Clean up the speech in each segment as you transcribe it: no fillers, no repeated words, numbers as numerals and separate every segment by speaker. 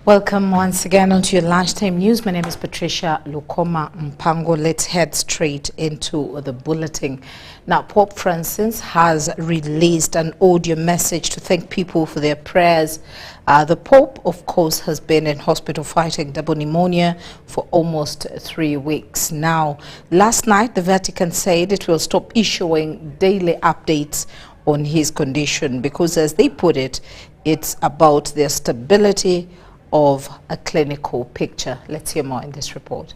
Speaker 1: Welcome once again onto your lunchtime news. My name is Patricia Lukoma Mpango. Let's head straight into the bulletin. Now, Pope Francis has released an audio message to thank people for their prayers. The Pope, of course, has been in hospital fighting double pneumonia for almost 3 weeks now. Last night, the Vatican said it will stop issuing daily updates on his condition because, as they put it, it's about their stability of a clinical picture. Let's hear more in this report.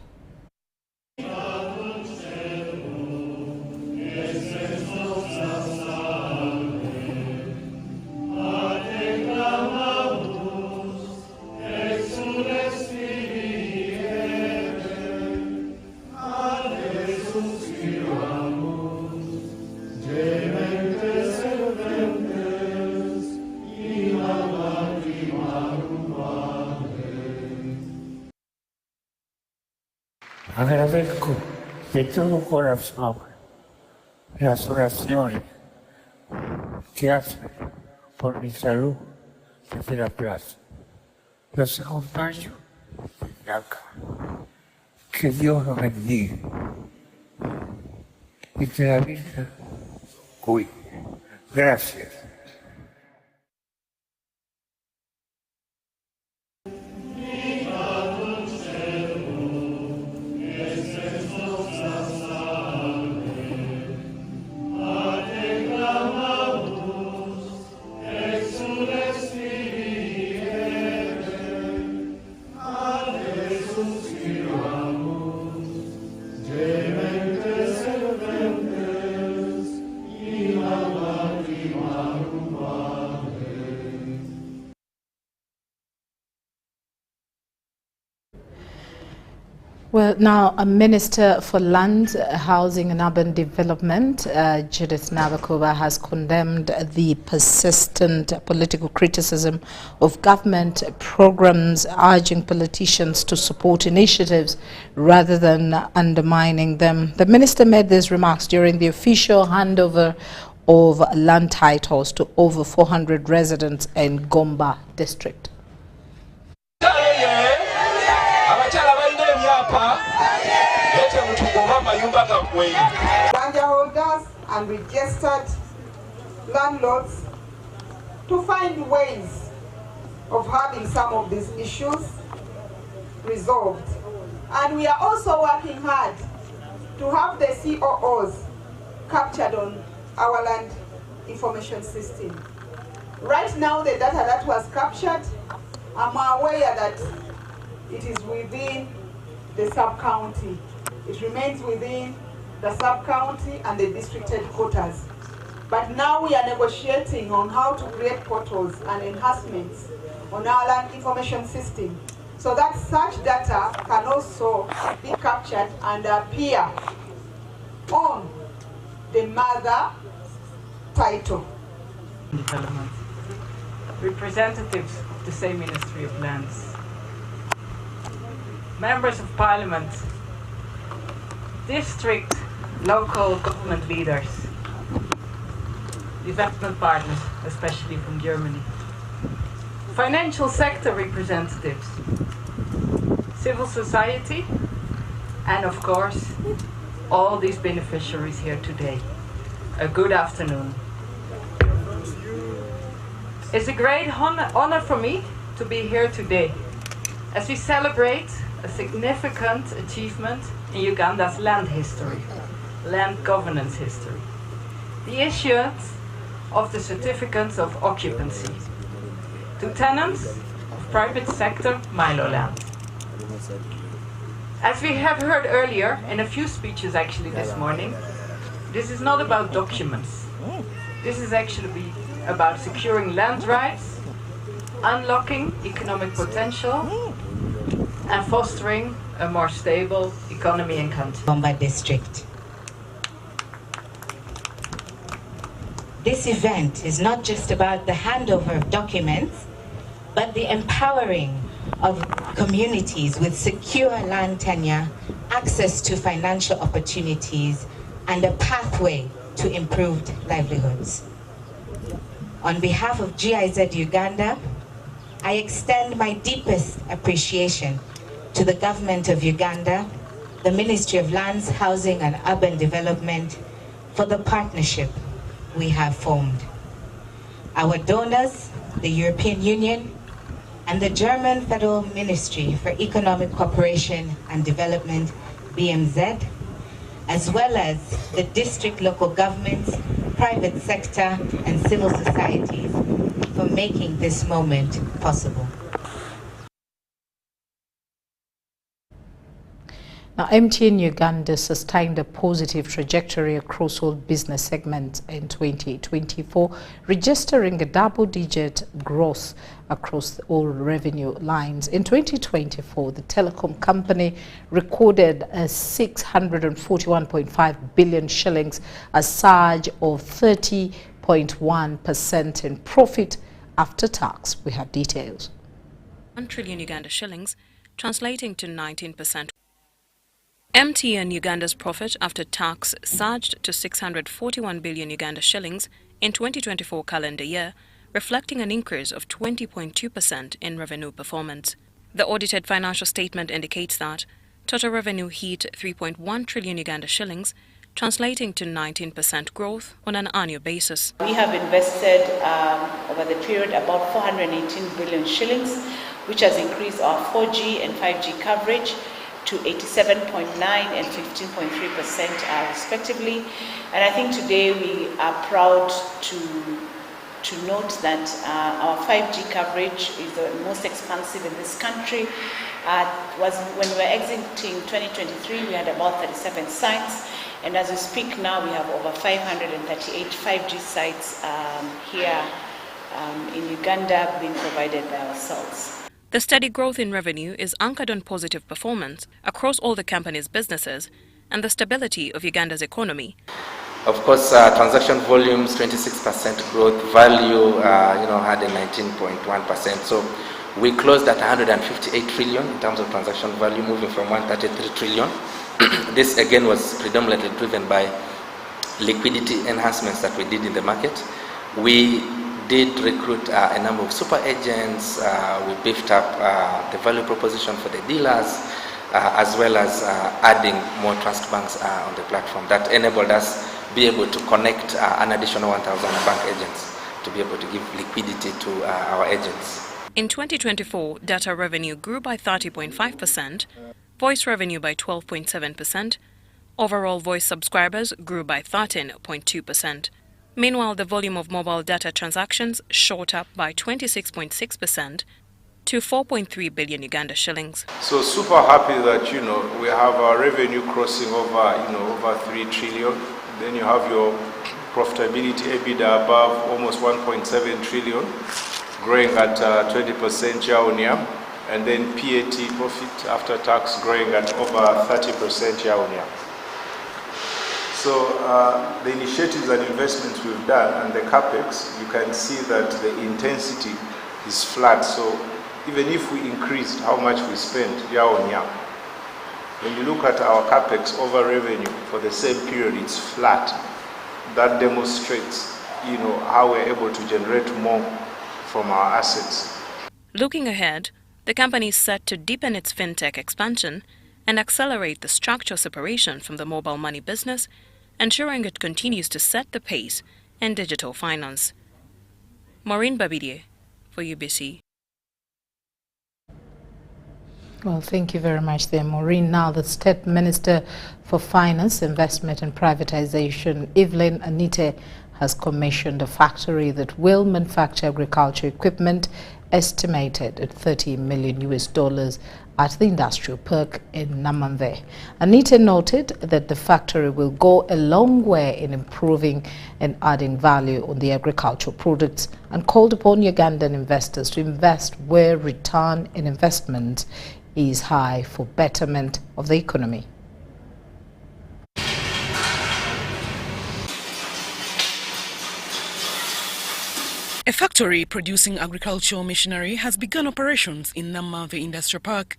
Speaker 2: Agradezco de todo corazón las oraciones que hacen por mi salud desde la plaza. Los acompaño de acá. Que Dios los bendiga y que la Virgen cuide. Gracias.
Speaker 1: Well, now a Minister for Land, Housing and Urban Development, Judith Nabakova, has condemned the persistent political criticism of government programs, urging politicians to support initiatives rather than undermining them. The minister made these remarks during the official handover of land titles to over 400 residents in Gomba district.
Speaker 3: Landholders and registered landlords to find ways of having some of these issues resolved. And we are also working hard to have the COOs captured on our land information system. Right now, the data that was captured, I'm aware that it is within the sub-county. It remains within the sub-county and the district headquarters. But now we are negotiating on how to create portals and enhancements on our land information system so that such data can also be captured and appear on the mother title.
Speaker 4: Development. Representatives of the same Ministry of Lands, members of Parliament, district, local government leaders, development partners, especially from Germany, financial sector representatives, civil society, and of course, all these beneficiaries here today. A good afternoon. It's a great honor for me to be here today as we celebrate a significant achievement in Uganda's land history, land governance history. The issuance of the certificates of occupancy to tenants of private sector Milo land. As we have heard earlier, in a few speeches actually this morning, this is not about documents. This is actually about securing land rights, unlocking economic potential, and fostering a more stable economy and country.
Speaker 5: Gomba district. This event is not just about the handover of documents, but the empowering of communities with secure land tenure, access to financial opportunities, and a pathway to improved livelihoods. On behalf of GIZ Uganda, I extend my deepest appreciation to the government of Uganda, the Ministry of Lands, Housing and Urban Development for the partnership we have formed. Our donors, the European Union, and the German Federal Ministry for Economic Cooperation and Development, BMZ, as well as the district local governments, private sector, and civil societies for making this moment possible.
Speaker 1: Now, MTN Uganda sustained a positive trajectory across all business segments in 2024, registering a double-digit growth across all revenue lines. In 2024, the telecom company recorded a 641.5 billion shillings, a surge of 30.1% in profit after tax. We have details.
Speaker 6: 1 trillion Uganda shillings, translating to 19%. MTN Uganda's profit after tax surged to 641 billion Uganda shillings in 2024 calendar year, reflecting an increase of 20.2% in revenue performance. The audited financial statement indicates that total revenue hit 3.1 trillion Uganda shillings, translating to 19% growth on an annual basis.
Speaker 7: We have invested over the period about 418 billion shillings, which has increased our 4G and 5G coverage to 87.9 and 15.3% respectively. And I think today we are proud to note that our 5G coverage is the most expansive in this country. When we were exiting 2023, we had about 37 sites. And as we speak now, we have over 538 5G sites here in Uganda being provided by ourselves.
Speaker 6: The steady growth in revenue is anchored on positive performance across all the company's businesses and the stability of Uganda's economy.
Speaker 8: Of course, transaction volumes, 26% growth, value, had a 19.1%. So we closed at 158 trillion in terms of transaction value, moving from 133 trillion. This again was predominantly driven by liquidity enhancements that we did in the market. We did recruit a number of super agents. We beefed up the value proposition for the dealers, as well as adding more trust banks on the platform. That enabled us be able to connect an additional 1,000 bank agents to be able to give liquidity to our agents.
Speaker 6: In 2024, data revenue grew by 30.5%, voice revenue by 12.7%, overall voice subscribers grew by 13.2%. Meanwhile, the volume of mobile data transactions shot up by 26.6% to 4.3 billion Uganda shillings.
Speaker 9: So super happy that, we have our revenue crossing over 3 trillion. Then you have your profitability, EBITDA above almost 1.7 trillion, growing at 20% year on year. And then PAT, profit after tax, growing at over 30% year on year. So the initiatives and investments we've done and the capex, you can see that the intensity is flat. So even if we increased how much we spent year on year, when you look at our capex over revenue for the same period, it's flat. That demonstrates, how we're able to generate more from our assets.
Speaker 6: Looking ahead, the company is set to deepen its fintech expansion and accelerate the structural separation from the mobile money business, ensuring it continues to set the pace in digital finance. Maureen Babidie for UBC.
Speaker 1: Well, thank you very much there, Maureen. Now, the State Minister for Finance, Investment and Privatization, Evelyn Anite, has commissioned a factory that will manufacture agriculture equipment estimated at $30 million at the industrial park in Namamve. Anita noted that the factory will go a long way in improving and adding value on the agricultural products and called upon Ugandan investors to invest where return in investment is high for betterment of the economy.
Speaker 10: A factory producing agricultural machinery has begun operations in Namamve Industrial Park,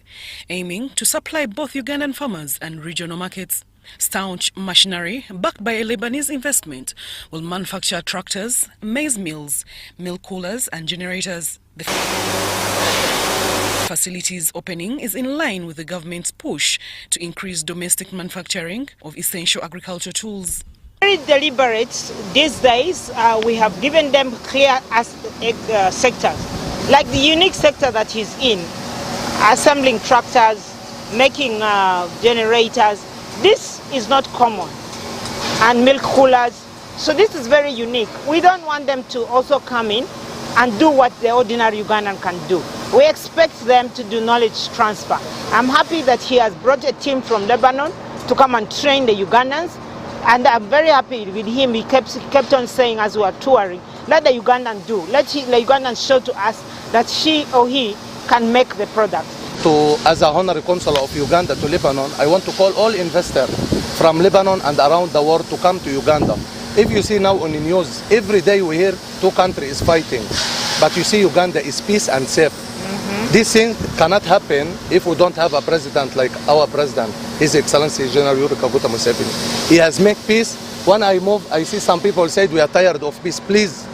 Speaker 10: aiming to supply both Ugandan farmers and regional markets. Staunch machinery, backed by a Lebanese investment, will manufacture tractors, maize mills, milk coolers and generators. The facility's opening is in line with the government's push to increase domestic manufacturing of essential agricultural tools.
Speaker 11: Very deliberate these days. We have given them clear sectors, like the unique sector that he's in, assembling tractors, making generators. This is not common, and milk coolers. So this is very unique. We don't want them to also come in and do what the ordinary Ugandan can do. We expect them to do knowledge transfer. I'm happy that he has brought a team from Lebanon to come and train the Ugandans, and I'm very happy with him. He kept on saying as we were touring, let the Ugandan do. Let the Ugandan show to us that she or he can make the product.
Speaker 12: As a honorary consul of Uganda to Lebanon, I want to call all investors from Lebanon and around the world to come to Uganda. If you see now on the news, every day we hear two countries fighting, but you see Uganda is peace and safe. This thing cannot happen if we don't have a president like our president, His Excellency General Yoweri Kaguta Museveni. He has made peace. When I move, I see some people said we are tired of peace. Please,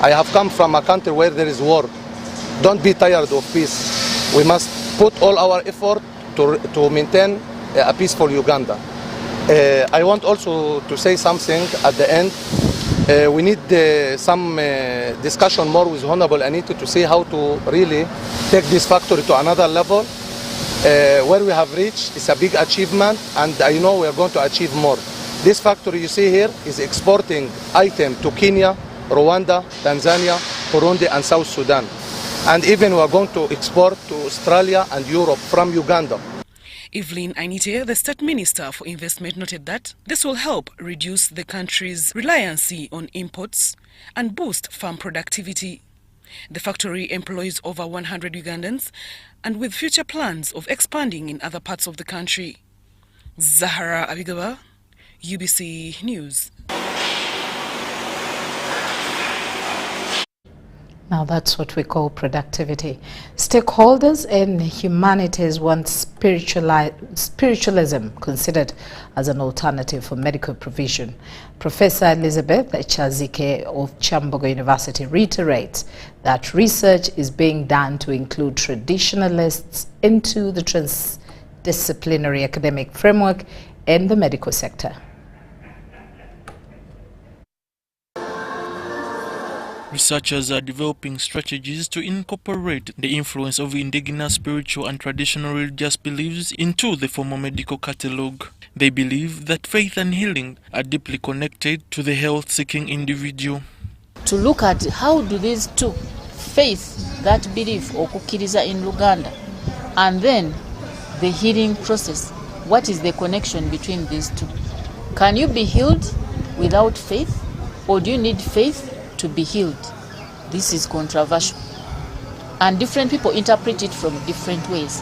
Speaker 12: I have come from a country where there is war. Don't be tired of peace. We must put all our effort to maintain a peaceful Uganda. I want also to say something at the end. We need some discussion more with Honorable Anita to see how to really take this factory to another level. Where we have reached is a big achievement, and I know we are going to achieve more. This factory you see here is exporting items to Kenya, Rwanda, Tanzania, Burundi and South Sudan. And even we are going to export to Australia and Europe from Uganda.
Speaker 10: Evelyn Ainite, the State Minister for Investment, noted that this will help reduce the country's reliance on imports and boost farm productivity. The factory employs over 100 Ugandans, and with future plans of expanding in other parts of the country. Zahara Abigaba, UBC News.
Speaker 1: Now that's what we call productivity. Stakeholders in humanities want spiritualism considered as an alternative for medical provision. Professor Elizabeth Chazike of Chambogo University reiterates that research is being done to include traditionalists into the transdisciplinary academic framework in the medical sector.
Speaker 13: Researchers are developing strategies to incorporate the influence of indigenous spiritual and traditional religious beliefs into the formal medical catalogue. They believe that faith and healing are deeply connected to the health-seeking individual.
Speaker 14: To look at how do these two, faith, that belief or kukiriza in Uganda, and then the healing process, what is the connection between these two? Can you be healed without faith, or do you need faith to be healed? This is controversial, and different people interpret it from different ways.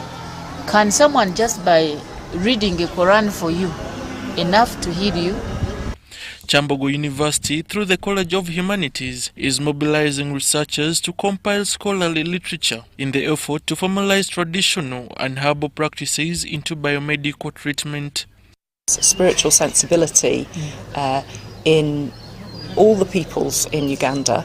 Speaker 14: Can someone just by reading a Quran for you enough to heal you?
Speaker 13: Chambogo University, through the College of Humanities, is mobilizing researchers to compile scholarly literature in the effort to formalize traditional and herbal practices into biomedical treatment.
Speaker 15: Spiritual sensibility in all the peoples in Uganda,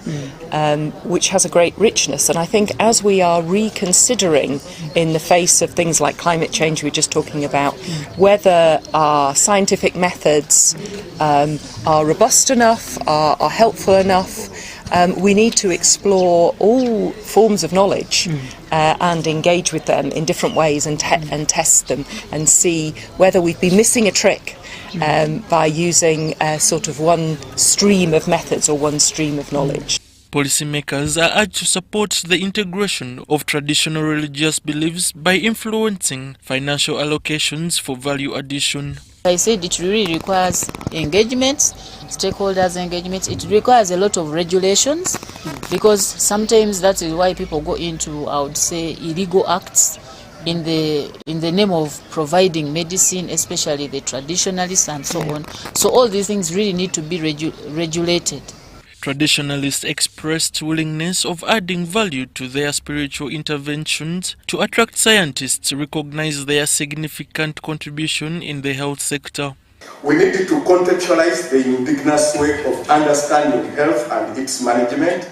Speaker 15: which has a great richness. And I think as we are reconsidering in the face of things like climate change we were just talking about, whether our scientific methods are robust enough, are helpful enough, we need to explore all forms of knowledge and engage with them in different ways and test them and see whether we've been missing a trick by using sort of one stream of methods or one stream of knowledge.
Speaker 13: Policymakers are urged to support the integration of traditional religious beliefs by influencing financial allocations for value addition.
Speaker 14: I said it really requires engagement, stakeholders engagement. It requires a lot of regulations, because sometimes that is why people go into, I would say, illegal acts in the name of providing medicine, especially the traditionalists and so on. So all these things really need to be regulated.
Speaker 13: Traditionalists expressed willingness of adding value to their spiritual interventions to attract scientists to recognize their significant contribution in the health sector.
Speaker 16: We need to contextualize the indigenous way of understanding health and its management.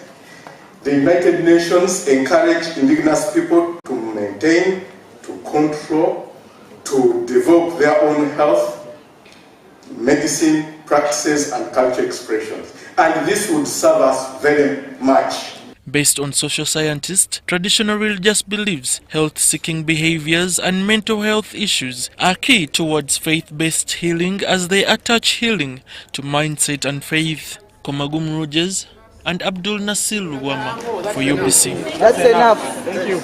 Speaker 16: The United Nations encourage indigenous people to maintain, to control, to develop their own health, medicine practices and culture expressions. And this would serve us very much.
Speaker 13: Based on social scientists, traditional religious beliefs, health-seeking behaviors and mental health issues are key towards faith-based healing as they attach healing to mindset and faith. Komagum Rogers and Abdul Nasir Luwama for UBC.
Speaker 11: That's enough. Thank you.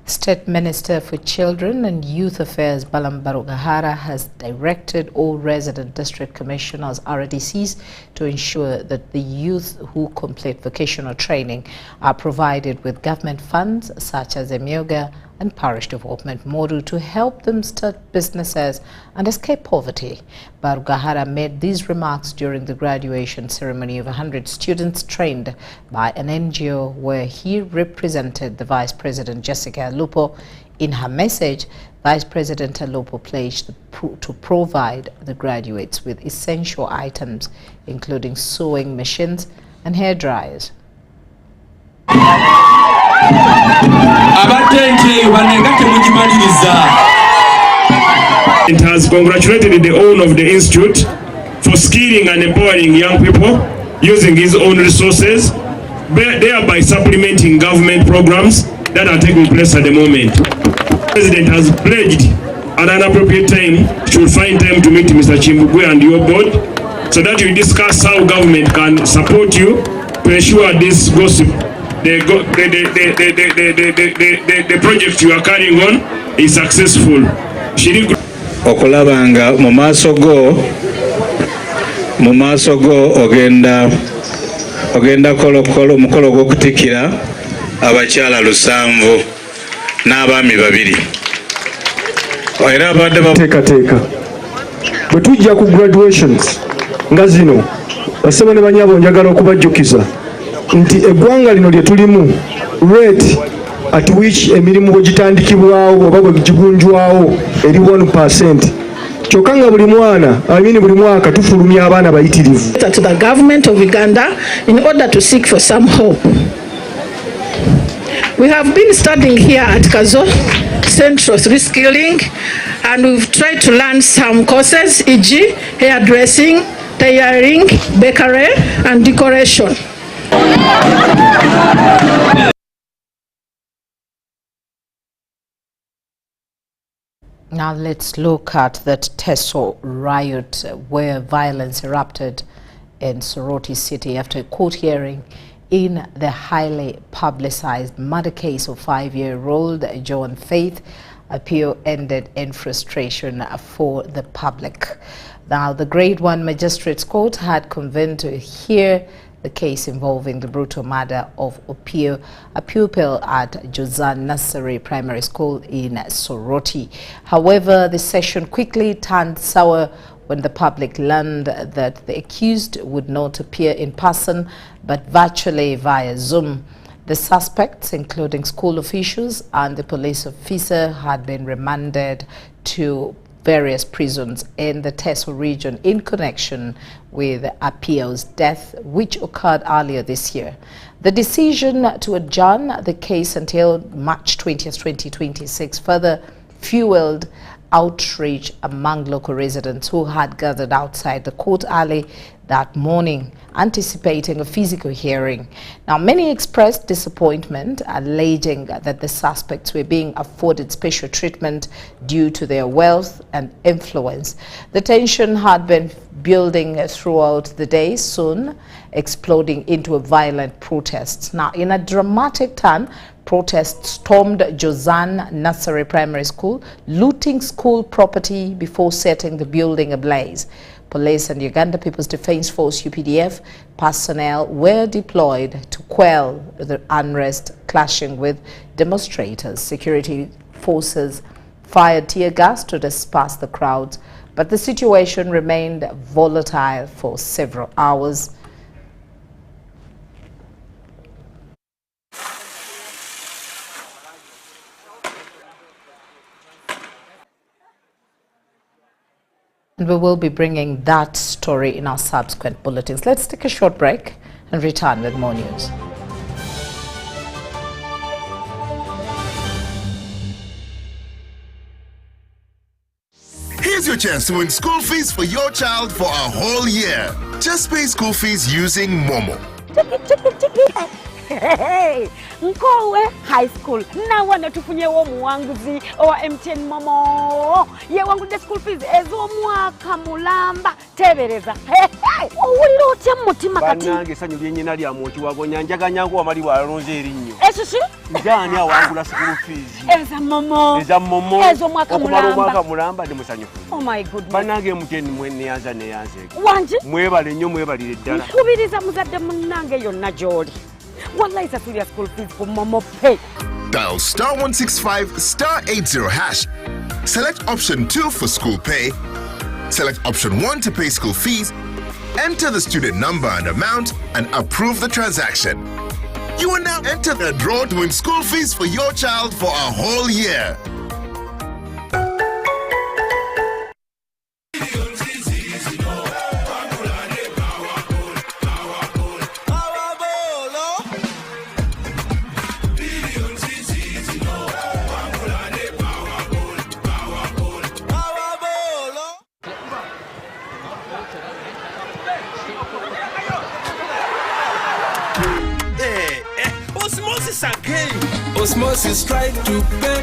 Speaker 1: State Minister for Children and Youth Affairs Balam Barugahara has directed all resident district commissioners RDCs to ensure that the youth who complete vocational training are provided with government funds such as MTN and parish development model to help them start businesses and escape poverty. Barugahara made these remarks during the graduation ceremony of 100 students trained by an NGO where he represented the Vice President Jessica Alupo. In her message, Vice President Alupo pledged to provide the graduates with essential items including sewing machines and hair dryers.
Speaker 17: It has congratulated the owner of the institute for skilling and empowering young people using his own resources, thereby supplementing government programs that are taking place at the moment. The President has pledged at an appropriate time to find time to meet Mr. Chimbugwe and your board so that you discuss how government can support you to ensure this goes the project you are carrying on is successful.
Speaker 18: Okulabanga mu maaso go ogenda kolokolo mukolo gw'okutikira abakyala 7 n'abaami 2 era abadde
Speaker 19: bateekateeka bwe tujja ku graduations nga zino basaba ne banyabo njagala okubajjukiza nti eggwanga lino lye tulimu rate at which emirimu bwe gitandikibwawo oba bwe gigunjwawo eri 1%. Kyokka nga buli mwana buli mwaka tufulumya abaana bayitirivu.
Speaker 20: To the government of Uganda in order to seek for some hope. We have been studying here at Kazo Central Reskilling and we've tried to learn some courses, e.g. hairdressing, tailoring, bakery and decoration.
Speaker 1: Now let's look at that Teso riot where violence erupted in Soroti city after a court hearing in the highly publicized murder case of 5-year-old John Faith. Appeal ended in frustration for the public. Now the Grade 1 Magistrates Court had convened to hear the case involving the brutal murder of a pupil at Jozan Nursery Primary School in Soroti. However, the session quickly turned sour when the public learned that the accused would not appear in person but virtually via Zoom. The suspects, including school officials and the police officer, had been remanded to various prisons in the Teso region in connection with Apio's death, which occurred earlier this year. The decision to adjourn the case until March 20th, 2026 further fueled outrage among local residents who had gathered outside the court alley that morning, anticipating a physical hearing. Now, many expressed disappointment, alleging that the suspects were being afforded special treatment due to their wealth and influence. The tension had been building throughout the day, soon exploding into a violent protest. Now, in a dramatic turn, protests stormed Jozan Nursery Primary School, looting school property before setting the building ablaze. Police and Uganda People's Defense Force UPDF personnel were deployed to quell the unrest, clashing with demonstrators. Security forces fired tear gas to disperse the crowds, but the situation remained volatile for several hours. And we will be bringing that story in our subsequent bulletins. Let's take a short break and return with more news.
Speaker 21: Here's your chance to win school fees for your child for a whole year. Just pay school fees using Momo.
Speaker 22: Hey, Nkowe High School. Now wana tufunye wo muwanguzi owa MTN Momo. Ye wangu de school fees ezo mwaka mulamba tebereza. Hey, owulira otya mutima kati.
Speaker 23: Banange sanyu byennyina lya muntu wagonya njaganya ngo amali wa lonje erinyo.
Speaker 22: Esisi?
Speaker 23: Njani awangula school fees.
Speaker 22: Eza Momo.
Speaker 23: Eza Momo.
Speaker 22: Ezo mwaka mulamba.
Speaker 23: Okumala mwaka mulamba ndi musanyu.
Speaker 22: Oh my goodness.
Speaker 23: Banange MTN mwene yanza ne yanze.
Speaker 22: Wanji?
Speaker 23: Mwebale nnyo mwebalire ddala.
Speaker 22: Nkubiriza muzadde munnange yonna gy'oli. Wallahi it's a serious school fees for Momo Pay.
Speaker 21: Dial *165 *80 hash. Select option 2 for school pay. Select option 1 to pay school fees. Enter the student number and amount and approve the transaction. You will now enter the draw to win school fees for your child for a whole year.
Speaker 24: Osmosis try to pay.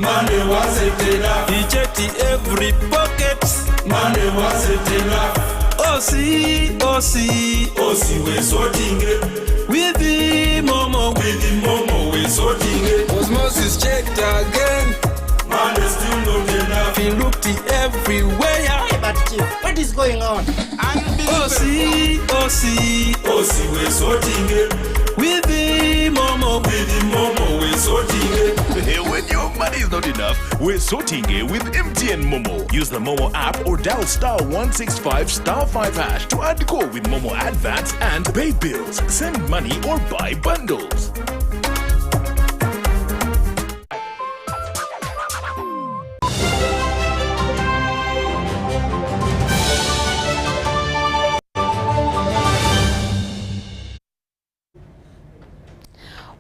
Speaker 24: Money was a laugh. He checked every pocket. Money was a laugh. Osi, we're sorting it. With the Momo, we're sorting it. Osmosis checked again. Money still not enough. He looked everywhere. Hey, but what is going on? Osi, we're sorting it. With the Momo, we're sorting it.
Speaker 21: When your money is not enough, we're sorting it with MTN Momo. Use the Momo app or dial *165 *5 hash to add call with Momo Advance and pay bills, send money or buy bundles.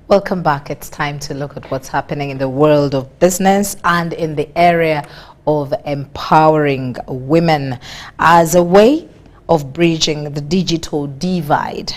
Speaker 1: Welcome back. It's time to look at what's happening in the world of business and in the area of empowering women as a way of bridging the digital divide.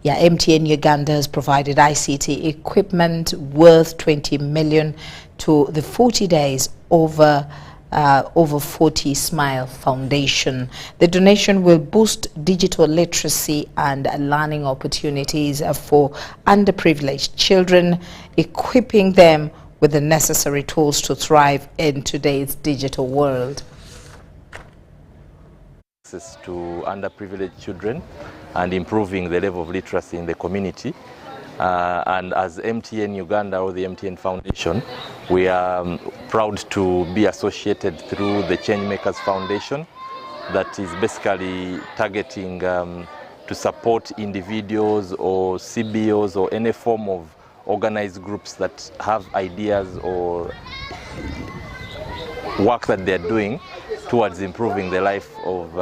Speaker 1: MTN Uganda has provided ICT equipment worth 20 million to the 40 days over 40 Smile Foundation. The donation will boost digital literacy and learning opportunities for underprivileged children, equipping them with the necessary tools to thrive in today's digital world.
Speaker 25: Access to underprivileged children and improving the level of literacy in the community. And as MTN Uganda or the MTN Foundation, we are proud to be associated through the Changemakers Foundation that is basically targeting to support individuals or CBOs or any form of organized groups that have ideas or work that they're doing towards improving the life of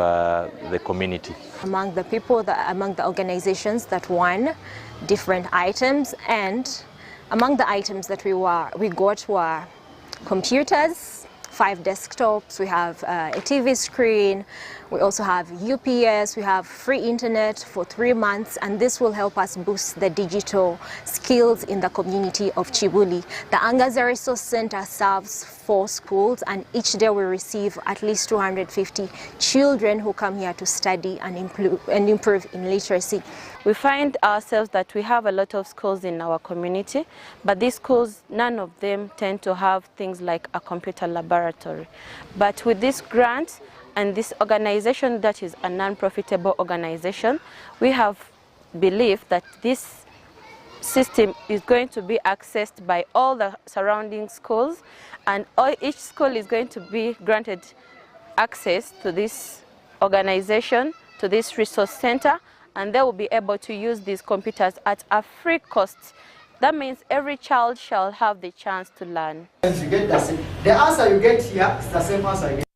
Speaker 25: the community.
Speaker 26: Among the people, among the organizations that won different items, and among the items that we got were computers, 5 desktops, we have a TV screen, we also have UPS, we have free internet for 3 months, and this will help us boost the digital skills in the community of Chibuli. The Angaza Resource Center serves 4 schools, and each day we receive at least 250 children who come here to study and improve in literacy.
Speaker 27: We find ourselves that we have a lot of schools in our community, but these schools, none of them tend to have things like a computer laboratory. But with this grant and this organization that is a non-profitable organization, we have believed that this system is going to be accessed by all the surrounding schools, and each school is going to be granted access to this organization, to this resource center, and they will be able to use these computers at a free cost. That means every child shall have the chance to learn.
Speaker 28: You get the answer you get here is the same answer you get.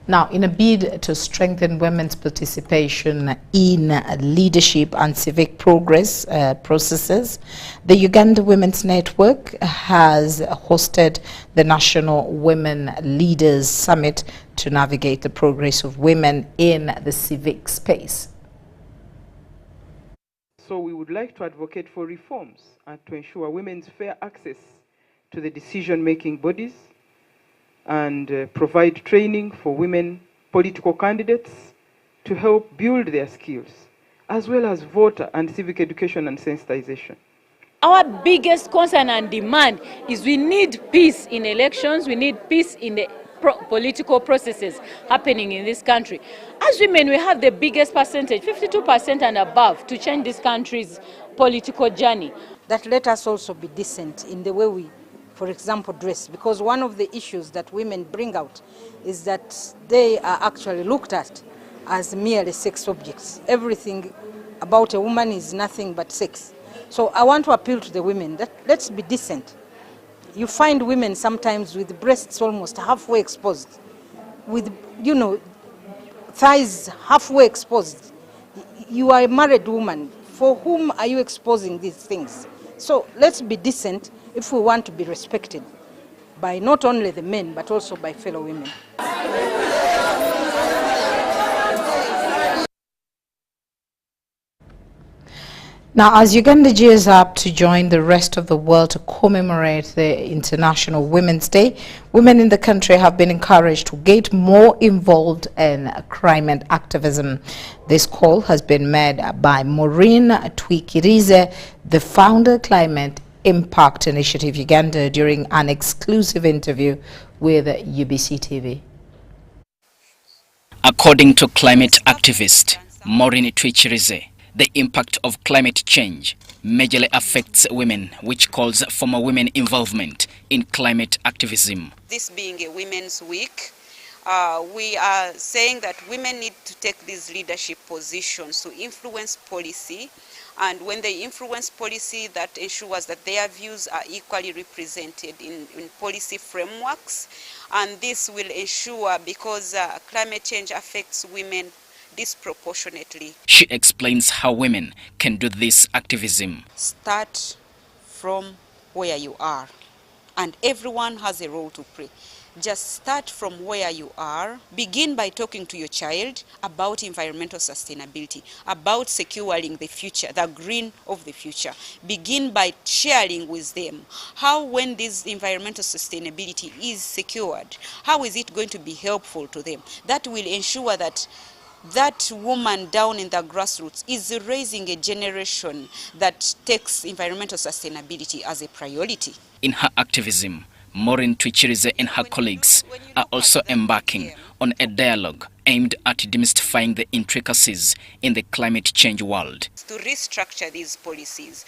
Speaker 1: Now, in a bid to strengthen women's participation in leadership and civic progress processes, the Uganda Women's Network has hosted the National Women Leaders Summit to navigate the progress of women in the civic space.
Speaker 2: So we would like to advocate for reforms and to ensure women's fair access to the decision-making bodies and provide training for women political candidates to help build their skills, as well as voter and civic education and sensitization.
Speaker 3: Our biggest concern and demand is we need peace in elections, we need peace in the political processes happening in this country. As women, we have the biggest percentage, 52% and above, to change this country's political journey.
Speaker 4: That let us also be decent in the way we, for example, dress, because one of the issues that women bring out is that they are actually looked at as merely sex objects. Everything about a woman is nothing but sex. So I want to appeal to the women that let's be decent. You find women sometimes with breasts almost halfway exposed, with, you know, thighs halfway exposed. You are a married woman. For whom are you exposing these things? So let's be decent if we want to be respected by not only the men, but also by fellow women.
Speaker 1: Now, as Uganda gears up to join the rest of the world to commemorate the International Women's Day, women in the country have been encouraged to get more involved in climate activism. This call has been made by Maureen Twikirize, the founder Climate Impact Initiative Uganda, during an exclusive interview with UBC TV.
Speaker 5: According to climate activist Maureen Twikirize, the impact of climate change majorly affects women, which calls for more women involvement in climate activism.
Speaker 7: This being a Women's Week, we are saying that women need to take these leadership positions to influence policy, and when they influence policy, that ensures that their views are equally represented in policy frameworks, and this will ensure, because climate change affects women disproportionately.
Speaker 5: She explains how women can do this activism.
Speaker 7: Start from where you are, and everyone has a role to play. Just start from where you are. Begin by talking to your child about environmental sustainability, about securing the future, the green of the future. Begin by sharing with them how, when this environmental sustainability is secured, how is it going to be helpful to them. That will ensure that that woman down in the grassroots is raising a generation that takes environmental sustainability as a priority.
Speaker 5: In her activism, Maureen Twikirize and her colleagues are also embarking on a dialogue aimed at demystifying the intricacies in the climate change world.
Speaker 7: To restructure these policies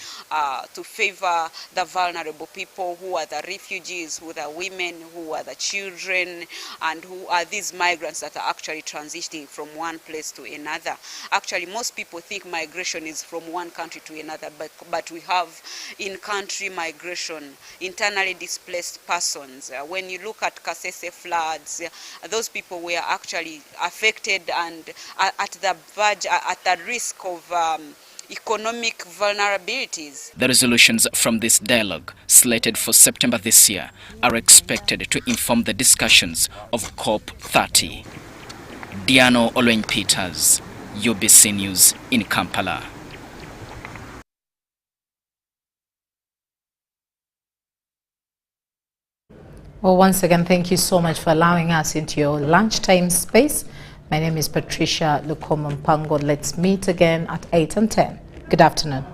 Speaker 7: to favor the vulnerable people, who are the refugees, who are the women, who are the children, and who are these migrants that are actually transiting from one place to another. Actually, most people think migration is from one country to another, but we have in-country migration, internally displaced persons. When you look at Kasese floods, those people were actually affected and at the verge, at the risk of economic vulnerabilities.
Speaker 5: The resolutions from this dialogue, slated for September this year, are expected to inform the discussions of COP30. Diano Olweny-Peters, UBC News in Kampala.
Speaker 1: Well, once again, thank you so much for allowing us into your lunchtime space. My name is Patricia Lukoma Mpango. Let's meet again at 8 and 10. Good afternoon.